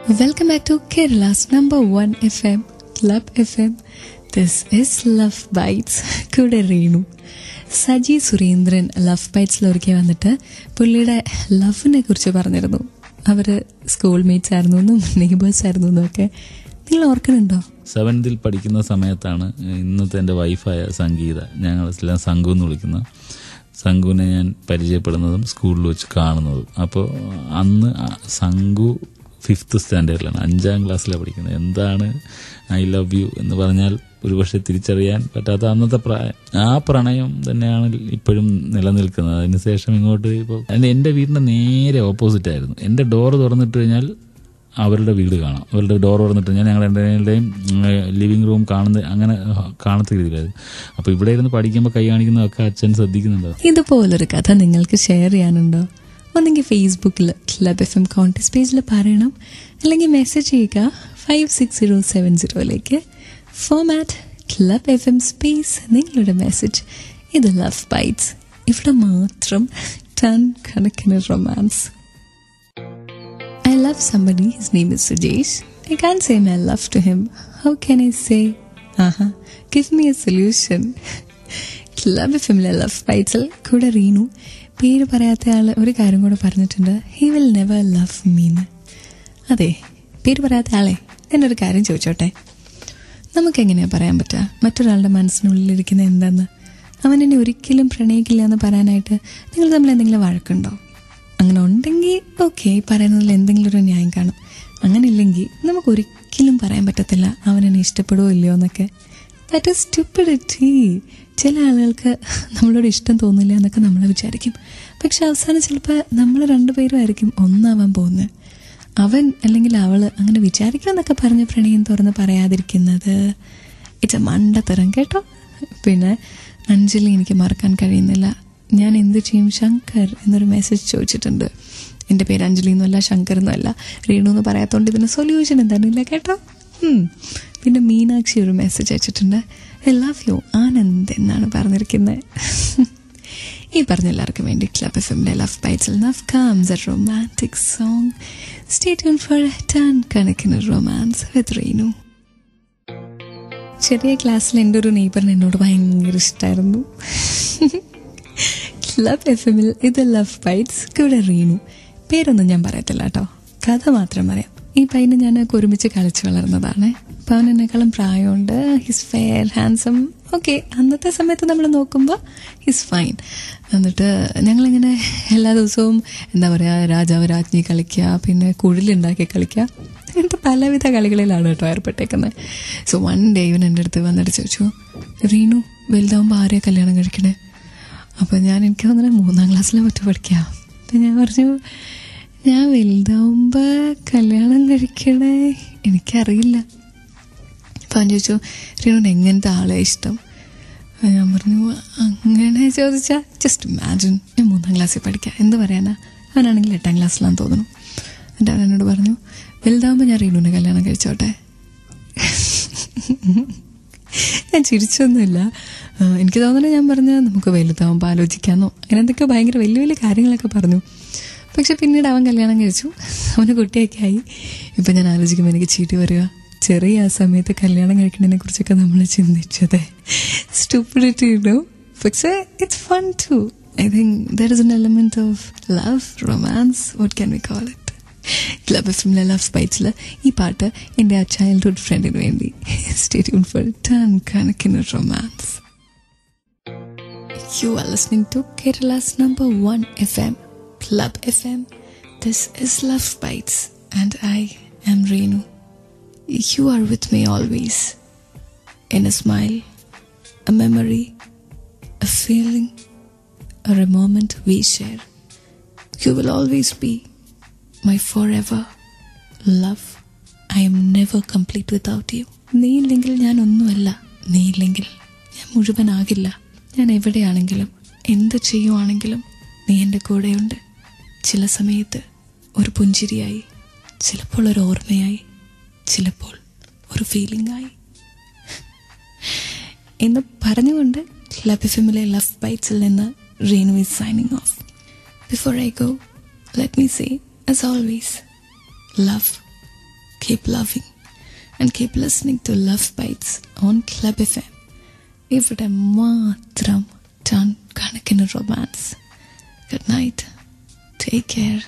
Welcome back to Kerala's number 1 FM, Club FM. This is Love Bites. കൂടെ റീണു. Saji Surendran love ബൈറ്റ്സിൽ ഒരിക്കൽ വന്നിട്ട് പുള്ളിയുടെ ലവിനെ കുറിച്ച് പറഞ്ഞിരുന്നു. അവർ സ്കൂൾ മേറ്റ്സ് ആയിരുന്നു എന്നും നെയ്ബേഴ്സ് ആയിരുന്നു എന്നും ഒക്കെ. നിങ്ങൾ ഓർക്കുന്നുണ്ടോ? 7th പഠിക്കുന്ന സമയത്താണ് ഇന്നത്തെ എൻ്റെ വൈഫായ സംഗീത, ഞങ്ങളെല്ലാം സംഘു എന്ന് വിളിക്കുന്ന സംഘുവിനെ ഞാൻ പരിചയപ്പെടുന്നതും സ്കൂളിൽ വെച്ച് കാണുന്നതും. അപ്പോൾ അന്ന് സംഘു 5th സ്റ്റാൻഡേർഡിലാണ്, 5ാം ക്ലാസ്സിലാണ് പഠിക്കുന്നത്. എന്താണ് ഐ ലവ് യു എന്ന് പറഞ്ഞാൽ ഒരുപക്ഷെ തിരിച്ചറിയാൻ പറ്റാത്ത അന്നത്തെ ആ പ്രണയം തന്നെയാണ് ഇപ്പോഴും നിലനിൽക്കുന്നത്. അതിനുശേഷം ഇങ്ങോട്ട് ഇപ്പോൾ എൻ്റെ വീടിൻ്റെ നേരെ ഓപ്പോസിറ്റ് ആയിരുന്നു. എൻ്റെ ഡോറ് തുറന്നിട്ട് കഴിഞ്ഞാൽ അവരുടെ വീട് കാണാം. അവരുടെ ഡോർ തുറന്നിട്ട് കഴിഞ്ഞാൽ ഞങ്ങൾ രണ്ടുപേരുടെയും ലിവിങ് റൂം അങ്ങനെ കാണത്ത രീതിയിലായിരുന്നു. അപ്പോൾ ഇവിടെ ഇരുന്ന് പഠിക്കുമ്പോൾ കൈ കാണിക്കുന്നതൊക്കെ അച്ഛൻ ശ്രദ്ധിക്കുന്നുണ്ടോ? ഇതുപോലൊരു കഥ നിങ്ങൾക്ക് ഷെയർ ചെയ്യാനുണ്ടോ? ഒന്നെങ്കിൽ ഫേസ്ബുക്കിൽ ക്ലബ് FM കോൺടെസ്റ്റ് പേജിൽ പറയണം, അല്ലെങ്കിൽ മെസ്സേജ് ചെയ്യുക 56070 ഫോമാറ്റ് ക്ലബ് FM സ്പേസ് നിങ്ങളുടെ മെസ്സേജ്. ഇത് ലവ് ബൈറ്റ്സ്. ഇവിടെ മാത്രം ടൺ കണക്കിന് romance. I love somebody, his name is Sujesh. I can't say my love to him. How can I say? Give me a solution. Club FMലെ love ബൈറ്റ്സിൽ കൂടെ റീണു. പേര് പറയാത്ത ആള് ഒരു കാര്യം കൂടെ പറഞ്ഞിട്ടുണ്ട്, ഹി വിൽ നെവർ ലവ് മീന്ന്. അതെ, പേര് പറയാത്ത ആളെ എന്നൊരു കാര്യം ചോദിച്ചോട്ടെ. നമുക്കെങ്ങനെയാണ് പറയാൻ പറ്റുക മറ്റൊരാളുടെ മനസ്സിനുള്ളിലിരിക്കുന്ന എന്താന്ന്? അവനെന്നെ ഒരിക്കലും പ്രണയിക്കില്ല എന്ന് പറയാനായിട്ട് നിങ്ങൾ തമ്മിൽ എന്തെങ്കിലും വഴക്കുണ്ടോ? അങ്ങനെ ഉണ്ടെങ്കിൽ ഓക്കെ, പറയുന്നതിൽ എന്തെങ്കിലും ഒരു ന്യായം കാണും. അങ്ങനെ ഇല്ലെങ്കിൽ നമുക്കൊരിക്കലും പറയാൻ പറ്റത്തില്ല അവനെന്നെ ഇഷ്ടപ്പെടുമോ ഇല്ലയോ എന്നൊക്കെ. That is stupidity. ചില ആളുകൾക്ക് നമ്മളോട് ഇഷ്ടം തോന്നില്ല എന്നൊക്കെ നമ്മൾ വിചാരിക്കും. പക്ഷെ അവസാനം ചിലപ്പോൾ നമ്മൾ രണ്ടുപേരും ആയിരിക്കും ഒന്നാവാൻ പോകുന്നത്. അവൻ അല്ലെങ്കിൽ അവൾ അങ്ങനെ വിചാരിക്കുമെന്നൊക്കെ പറഞ്ഞ് പ്രണയം തുറന്ന് പറയാതിരിക്കുന്നത് ഇറ്റ്സ് എ മണ്ടത്തരം കേട്ടോ. പിന്നെ അഞ്ജലി എനിക്ക് മറക്കാൻ കഴിയുന്നില്ല. ഞാൻ എന്ത് ചെയ്യും ശങ്കർ എന്നൊരു മെസ്സേജ് ചോദിച്ചിട്ടുണ്ട്. എൻ്റെ പേര് അഞ്ജലി എന്നല്ല, ശങ്കർ എന്നല്ല. റീണു എന്ന് പറയാത്തതുകൊണ്ട് ഇതിന് സൊല്യൂഷൻ എന്താണില്ല കേട്ടോ. പിന്നെ മീനാക്ഷി ഒരു മെസ്സേജ് അയച്ചിട്ടുണ്ട്, ഐ ലവ് യു ആനന്ദ് എന്നാണ് പറഞ്ഞിരിക്കുന്നത്. ഈ പറഞ്ഞ എല്ലാവർക്കും വേണ്ടി ക്ലബ് FMലെ ലവ് ബൈറ്റ്സിൽ now comes a romantic song. Stay tune for ton കണക്കിന് റൊമാൻസ് വിത്ത് റീണു. ചെറിയ ക്ലാസ്സിൽ എൻ്റെ ഒരു നെയ്ബറിന് എന്നോട് ഭയങ്കര ഇഷ്ടമായിരുന്നു. ക്ലബ് FMൽ ഇത് ലവ് ബൈറ്റ്സ് കൂടെ റീണു. പേരൊന്നും ഞാൻ പറയത്തില്ല കേട്ടോ, കഥ മാത്രം പറയാം. ഈ പയ്യനെ ഞാനൊക്കെ ഒരുമിച്ച് കളിച്ച് വളർന്നതാണ്. അപ്പോൾ അവൻ എന്നെക്കാളും പ്രായമുണ്ട്. His fair, handsome. ഓക്കെ, അന്നത്തെ സമയത്ത് നമ്മൾ നോക്കുമ്പോൾ ഹിസ് ഫൈൻ. എന്നിട്ട് ഞങ്ങളിങ്ങനെ എല്ലാ ദിവസവും എന്താ പറയുക, രാജാവ് രാജ്ഞി കളിക്കുക, പിന്നെ കുഴിലുണ്ടാക്കി കളിക്കുക, അങ്ങനത്തെ പലവിധ കളികളിലാണ് കേട്ടോ ഏർപ്പെട്ടേക്കുന്നത്. സോ വൺ ഡേ ഇവൻ എൻ്റെ അടുത്ത് വന്നിട്ട് ചോദിച്ചു, റീണു വലുതാവുമ്പോൾ ആരെയാണ് കല്യാണം കഴിക്കണേ? അപ്പോൾ എനിക്ക് തോന്നുന്നത് 3ാം ക്ലാസ്സിലെ മറ്റു പഠിക്കുക. അപ്പം ഞാൻ പറഞ്ഞു, ഞാൻ വലുതാവുമ്പോൾ കല്യാണം കഴിക്കണേ എനിക്കറിയില്ല. അപ്പം അവൻ ചോദിച്ചു, റീണുവിന് എങ്ങനത്തെ ആളെ ഇഷ്ടം? ഞാൻ പറഞ്ഞു, അങ്ങനെ ചോദിച്ചാൽ ജസ്റ്റ് ഇമാജിൻ, ഞാൻ 3ാം ക്ലാസ്സിൽ പഠിക്കുക, എന്ത് പറയാനാ? അവനാണെങ്കിൽ 8ാം ക്ലാസ്സിലാന്ന് തോന്നുന്നു. എന്നിട്ട് അവൻ എന്നോട് പറഞ്ഞു, വലുതാവുമ്പോൾ ഞാൻ റീണുവിനെ കല്യാണം കഴിച്ചോട്ടെ. ഞാൻ ചിരിച്ചൊന്നുമില്ല. എനിക്ക് തോന്നുന്നത് ഞാൻ പറഞ്ഞ നമുക്ക് വലുതാവുമ്പോൾ ആലോചിക്കാമെന്നോ അങ്ങനെ എന്തൊക്കെയോ ഭയങ്കര വലിയ വലിയ കാര്യങ്ങളൊക്കെ പറഞ്ഞു. പക്ഷെ പിന്നീട് അവൻ കല്യാണം കഴിച്ചു, അവന് കുട്ടിയൊക്കെ ആയി. ഇപ്പം ഞാൻ ആലോചിക്കുമ്പോൾ എനിക്ക് ചീട്ടി വരിക, ചെറിയ ആ സമയത്ത് കല്യാണം കഴിക്കുന്നതിനെ കുറിച്ചൊക്കെ നമ്മൾ ചിന്തിച്ചത് സ്റ്റുപ്പിഡിറ്റി ഉണ്ടോ. പക്ഷേ it's fun too. I think there is an element of love, romance, what can we call it. Club FMലെ ലവ് ബൈറ്റ്സിൽ ഈ പാട്ട് എൻ്റെ ആ ചൈൽഡ്ഹുഡ് ഫ്രണ്ടിന് വേണ്ടി. സ്റ്റേ ട്യൂൺ ഫോർ ടൺ കണക്കിന് romance. You are listening to Kerala's number 1 FM, Club FM. This is Love Bites and I am Reenu. You are with me always. In a smile, a memory, a feeling, or a moment we share. You will always be my forever love. I am never complete without you. നീ ഇല്ലെങ്കിൽ ഞാൻ ഒന്നുമല്ല, നീ ഇല്ലെങ്കിൽ ഞാൻ മുഴുവനാകില്ല. ഞാൻ എവിടെയാണെങ്കിലും എന്ത് ചെയ്യുവാണെങ്കിലും നീ എൻ്റെ കൂടെയുണ്ട്. ചില സമയത്ത് ഒരു പുഞ്ചിരിയായി, ചിലപ്പോൾ ഒരു ഓർമ്മയായി, ചിലപ്പോൾ ഒരു ഫീലിംഗായി എന്ന് പറഞ്ഞുകൊണ്ട് ക്ലബ് FMലെ ലവ് ബൈറ്റ്സിൽ നിന്ന് Reenu is signing off. Before I go, let me say as always, love keep loving and keep listening to Love Bites on Club FM. ഇവിടെ മാത്രം ടൺ കണക്കിന് romance. Good night. Take care.